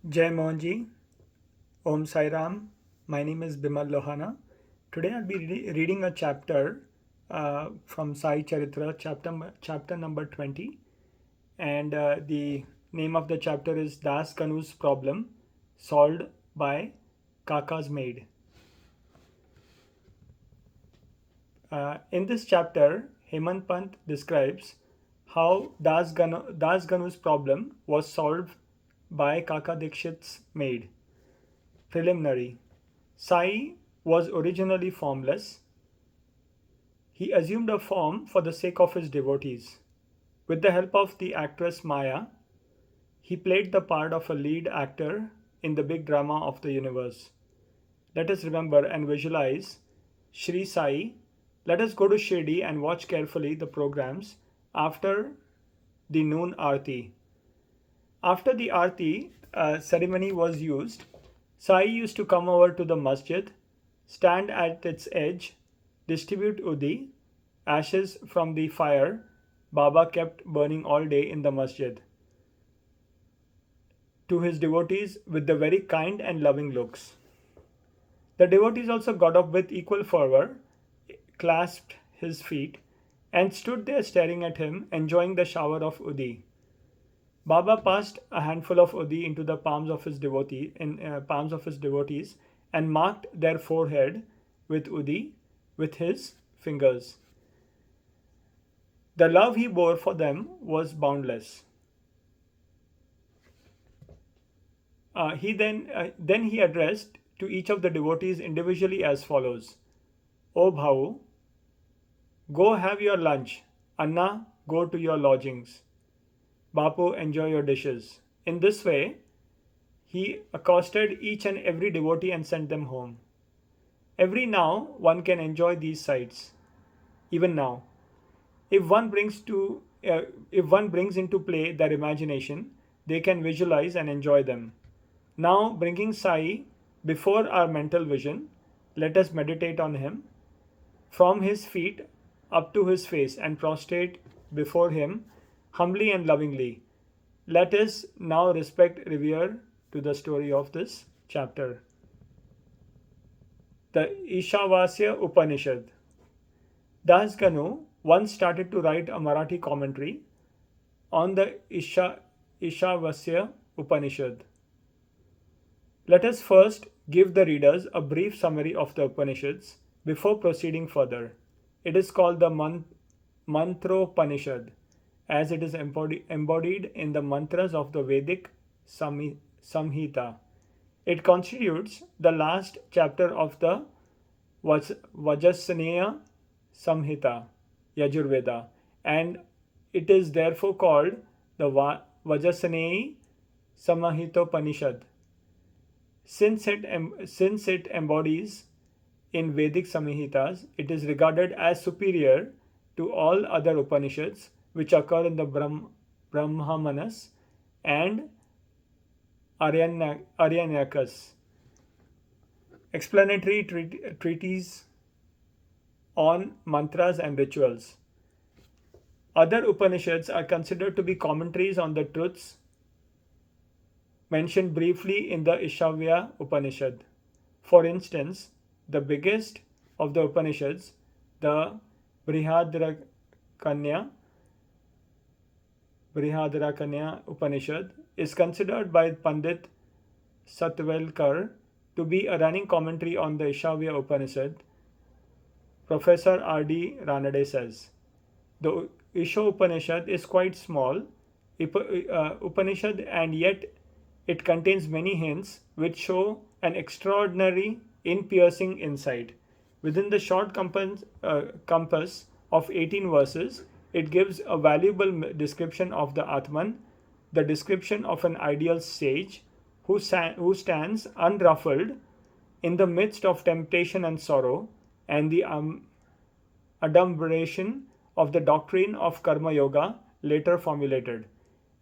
Jai Mohanji, Om Sai Ram. My name is Bimal Lohana. Today I'll be reading a chapter from Sai Charitra, chapter number 20. And the name of the chapter is Das Kanu's Problem, solved by Kaka's Maid. In this chapter, Hemant Pant describes how Das Ganu's problem was solved by Kaka Dikshit's maid. Preliminary. Sai was originally formless. He assumed a form for the sake of his devotees. With the help of the actress Maya, he played the part of a lead actor in the big drama of the universe. Let us remember and visualize Sri Sai. Let us go to Shirdi and watch carefully the programs after the noon Aarti. After the Aarti ceremony was used, Sai used to come over to the masjid, stand at its edge, distribute udi, ashes from the fire Baba kept burning all day in the masjid, to his devotees with the very kind and loving looks. The devotees also got up with equal fervor, clasped his feet, and stood there staring at him, enjoying the shower of udi. Baba passed a handful of udi into the palms of his devotees and marked their forehead with udi with his fingers. The love he bore for them was boundless. Then he addressed to each of the devotees individually as follows: O Bhau, go have your lunch. Anna, go to your lodgings. Bapu, enjoy your dishes. In this way, he accosted each and every devotee and sent them home. Every now one can enjoy these sights. Even now, if one brings into play their imagination, they can visualize and enjoy them. Now, bringing Sai before our mental vision, let us meditate on him from his feet up to his face and prostrate before him humbly and lovingly. Let us now revere to the story of this chapter. The Ishavasya Upanishad. Das Ganu once started to write a Marathi commentary on the Ishavasya Upanishad. Let us first give the readers a brief summary of the Upanishads before proceeding further. It is called the Mantropanishad, as it is embodied in the mantras of the Vedic Samhita. It constitutes the last chapter of the Vajrasaneya Samhita, Yajurveda, and it is therefore called the Vajrasaneyi Samhitopanishad. Since it embodies in Vedic Samhitas, it is regarded as superior to all other Upanishads which occur in the Brahmanas and Aryanyakas. Explanatory treatise on mantras and rituals. Other Upanishads are considered to be commentaries on the truths mentioned briefly in the Ishavya Upanishad. For instance, the biggest of the Upanishads, the Brihadaranyaka Upanishad, is considered by Pandit Satwalkar to be a running commentary on the Ishavya Upanishad. Professor R.D. Ranade says, the Isha Upanishad is quite small Upanishad, and yet it contains many hints which show an extraordinary, in-piercing insight. Within the short compass of 18 verses, it gives a valuable description of the Atman, the description of an ideal sage who stands unruffled in the midst of temptation and sorrow, and the adumbration of the doctrine of Karma Yoga later formulated.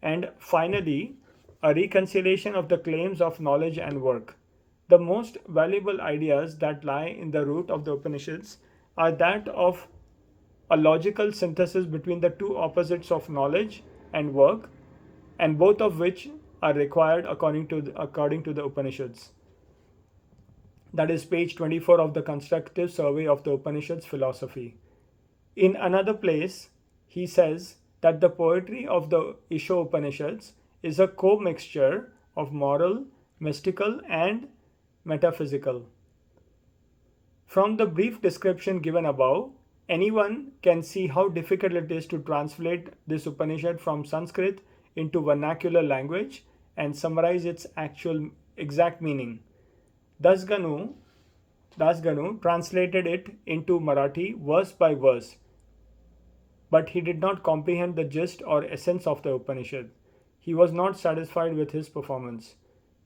And finally, a reconciliation of the claims of knowledge and work. The most valuable ideas that lie in the root of the Upanishads are that of a logical synthesis between the two opposites of knowledge and work, and both of which are required according to the Upanishads. That is page 24 of the constructive survey of the Upanishads philosophy. In another place, he says that the poetry of the Isho Upanishads is a co-mixture of moral, mystical, and metaphysical. From the brief description given above, anyone can see how difficult it is to translate this Upanishad from Sanskrit into vernacular language and summarize its actual exact meaning. Dasganu translated it into Marathi verse by verse, but he did not comprehend the gist or essence of the Upanishad. He was not satisfied with his performance.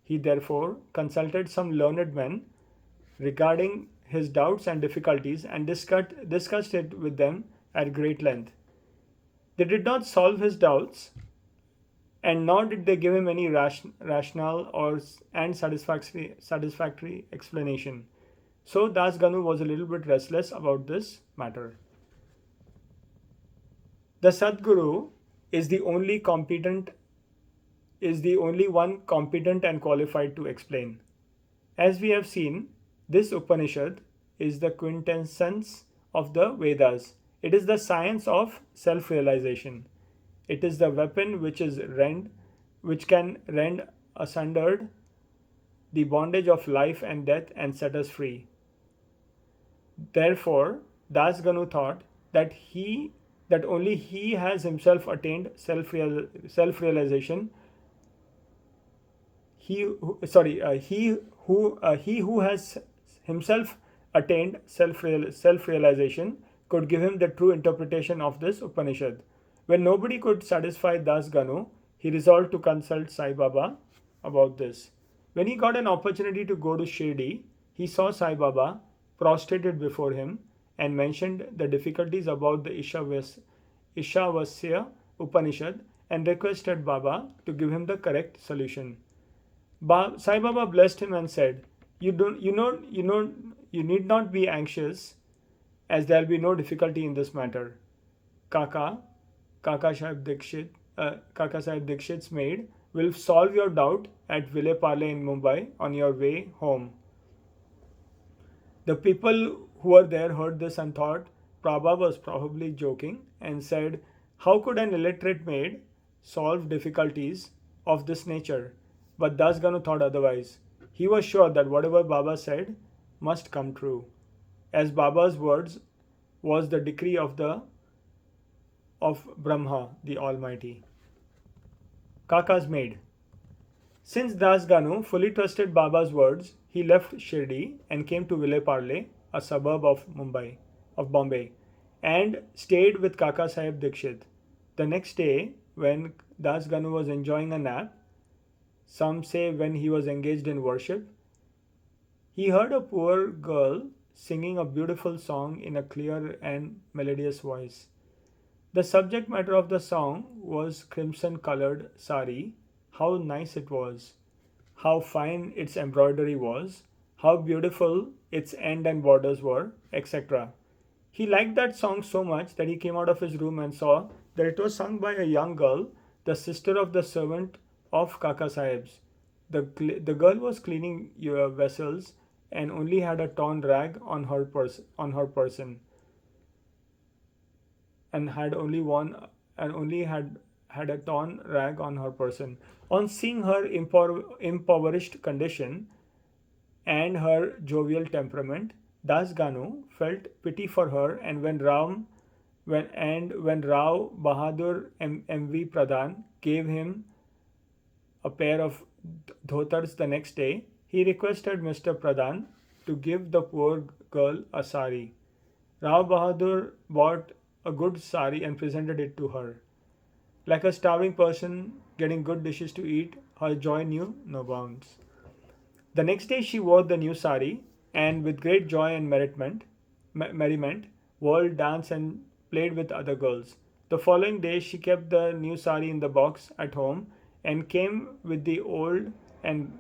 He therefore consulted some learned men regarding his doubts and difficulties and discussed it with them at great length. They did not solve his doubts, and nor did they give him any rational and satisfactory explanation. So Das Ganu was a little bit restless about this matter. The Sadguru is the only one competent and qualified to explain. As we have seen, this Upanishad is the quintessence of the Vedas. It is the science of self-realization. It is the weapon which can rend asunder the bondage of life and death and set us free. Therefore, Das Ganu thought that only he has himself attained self-realization. He who has himself attained self-realization could give him the true interpretation of this Upanishad. When nobody could satisfy Das Ganu, he resolved to consult Sai Baba about this. When he got an opportunity to go to Shirdi, he saw Sai Baba prostrated before him and mentioned the difficulties about the Ishavasya Upanishad and requested Baba to give him the correct solution. Sai Baba blessed him and said, You need not be anxious, as there will be no difficulty in this matter. Kaka Sahib Dikshit's maid will solve your doubt at Ville Parle in Mumbai on your way home. The people who were there heard this and thought Prabha was probably joking and said, How could an illiterate maid solve difficulties of this nature? But Das Ganu thought otherwise. He was sure that whatever Baba said must come true, as Baba's words was the decree of Brahma, the Almighty. Kaka's maid. Since Das Ganu fully trusted Baba's words, he left Shirdi and came to Ville Parle, a suburb of Bombay, and stayed with Kaka Sahib Dikshit. The next day, when Das Ganu was enjoying a nap, some say when he was engaged in worship, he heard a poor girl singing a beautiful song in a clear and melodious voice. The subject matter of the song was crimson-colored sari, how nice it was, how fine its embroidery was, how beautiful its end and borders were, etc. He liked that song so much that he came out of his room and saw that it was sung by a young girl, the sister of the servant of Kaka Sahib's. The girl was cleaning vessels and only had a torn rag on her person, and had a torn rag on her person. On seeing her impoverished condition and her jovial temperament, Das Ganu felt pity for her, and when Rao Bahadur M.V. Pradhan gave him a pair of dhotars the next day, he requested Mr. Pradhan to give the poor girl a sari. Rao Bahadur bought a good sari and presented it to her. Like a starving person getting good dishes to eat, her joy knew no bounds. The next day she wore the new sari, and with great joy and merriment, whirled, danced and played with other girls. The following day she kept the new sari in the box at home and came with the old and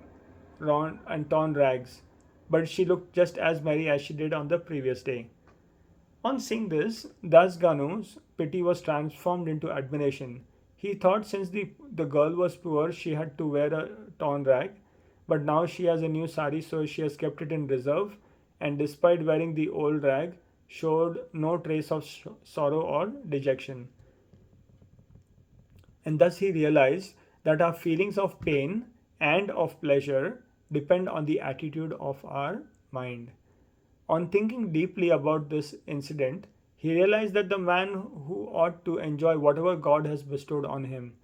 torn rags, but she looked just as merry as she did on the previous day. On seeing this, Das Ganu's pity was transformed into admiration. He thought since the girl was poor, she had to wear a torn rag, but now she has a new sari, so she has kept it in reserve, and despite wearing the old rag, showed no trace of sorrow or dejection. And thus he realized that our feelings of pain and of pleasure depend on the attitude of our mind. On thinking deeply about this incident, he realized that the man who ought to enjoy whatever God has bestowed on him,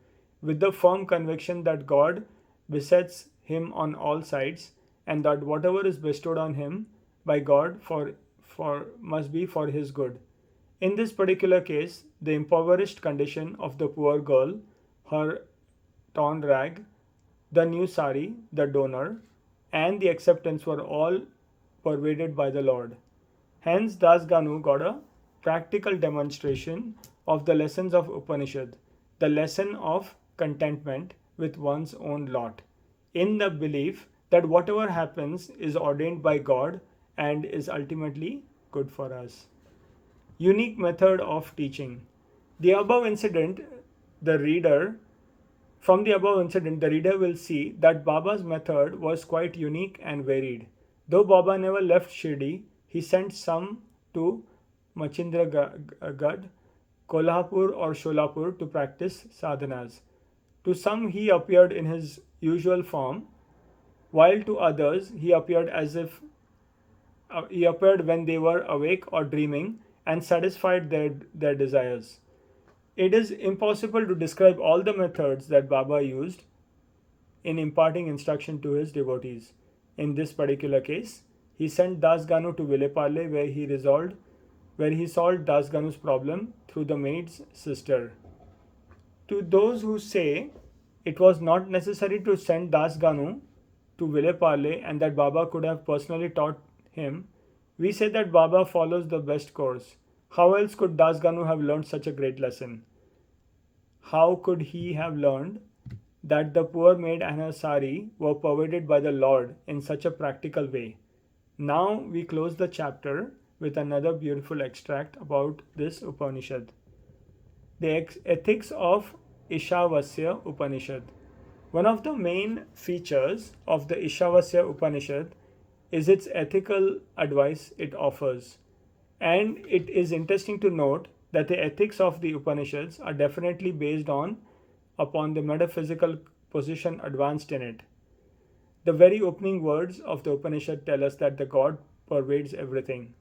with the firm conviction that God besets him on all sides, and that whatever is bestowed on him by God for must be for his good. In this particular case, the impoverished condition of the poor girl, her torn rag, the new sari, the donor, and the acceptance were all pervaded by the Lord. Hence, Das Ganu got a practical demonstration of the lessons of Upanishad, the lesson of contentment with one's own lot, in the belief that whatever happens is ordained by God and is ultimately good for us. Unique method of teaching. The above incident, the reader from the above incident, the reader will see that Baba's method was quite unique and varied. Though Baba never left Shirdi, he sent some to Machindragad, Kolhapur or Sholapur to practice sadhanas. To some he appeared in his usual form, while to others he appeared when they were awake or dreaming and satisfied their desires. It is impossible to describe all the methods that Baba used in imparting instruction to his devotees. In this particular case, he sent Das Ganu to Vileparle where he solved Das Ganu's problem through the maid's sister. To those who say it was not necessary to send Das Ganu to Vileparle and that Baba could have personally taught him, we say that Baba follows the best course. How else could Das Ganu have learned such a great lesson? How could he have learned that the poor maid and her sari were pervaded by the Lord in such a practical way? Now we close the chapter with another beautiful extract about this Upanishad. The ethics of Ishavasya Upanishad. One of the main features of the Ishavasya Upanishad is its ethical advice it offers. And it is interesting to note that the ethics of the Upanishads are definitely based upon the metaphysical position advanced in it. The very opening words of the Upanishad tell us that the God pervades everything.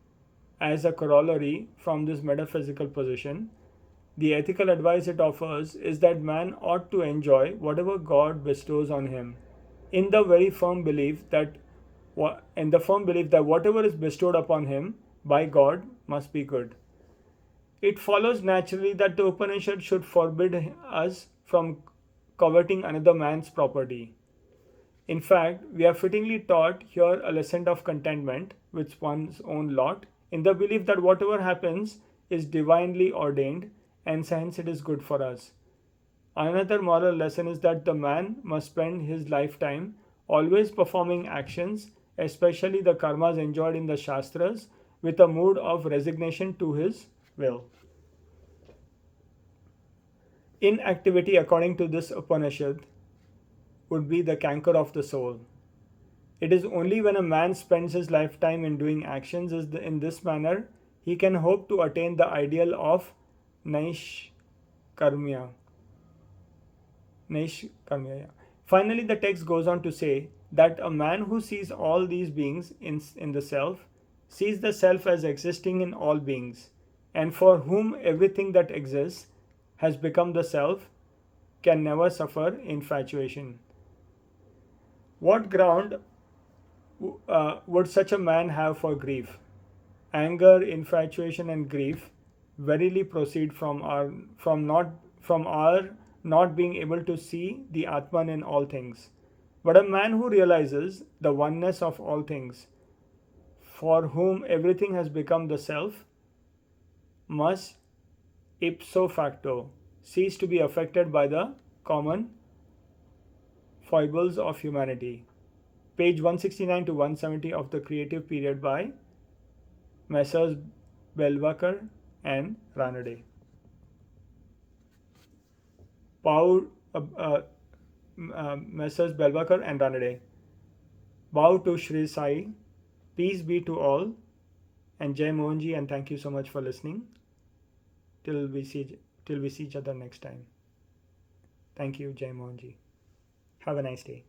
As a corollary from this metaphysical position, the ethical advice it offers is that man ought to enjoy whatever God bestows on him, in the very firm belief that whatever is bestowed upon him by God must be good. It follows naturally that the Upanishad should forbid us from coveting another man's property. In fact, we are fittingly taught here a lesson of contentment with one's own lot, in the belief that whatever happens is divinely ordained and hence it is good for us. Another moral lesson is that the man must spend his lifetime always performing actions, especially the karmas enjoyed in the Shastras, with a mood of resignation to his will. Inactivity, according to this Upanishad, would be the canker of the soul. It is only when a man spends his lifetime in doing actions in this manner he can hope to attain the ideal of Naishkarmya. Yeah. Finally, the text goes on to say that a man who sees all these beings in the self sees the self as existing in all beings, and for whom everything that exists has become the self can never suffer infatuation. What ground would such a man have for grief? Anger, infatuation, and grief verily proceed from our not being able to see the Atman in all things. But a man who realizes the oneness of all things, for whom everything has become the self, must ipso facto cease to be affected by the common foibles of humanity. Page 169 to 170 of the Creative Period by Messrs. Belwakar and Ranade. Bow, Messrs. Belwakar and Ranade. Bow to Sri Sai. Peace be to all. And Jai Mohanji, and thank you so much for listening. Till we see each other next time. Thank you, Jai Mohanji. Have a nice day.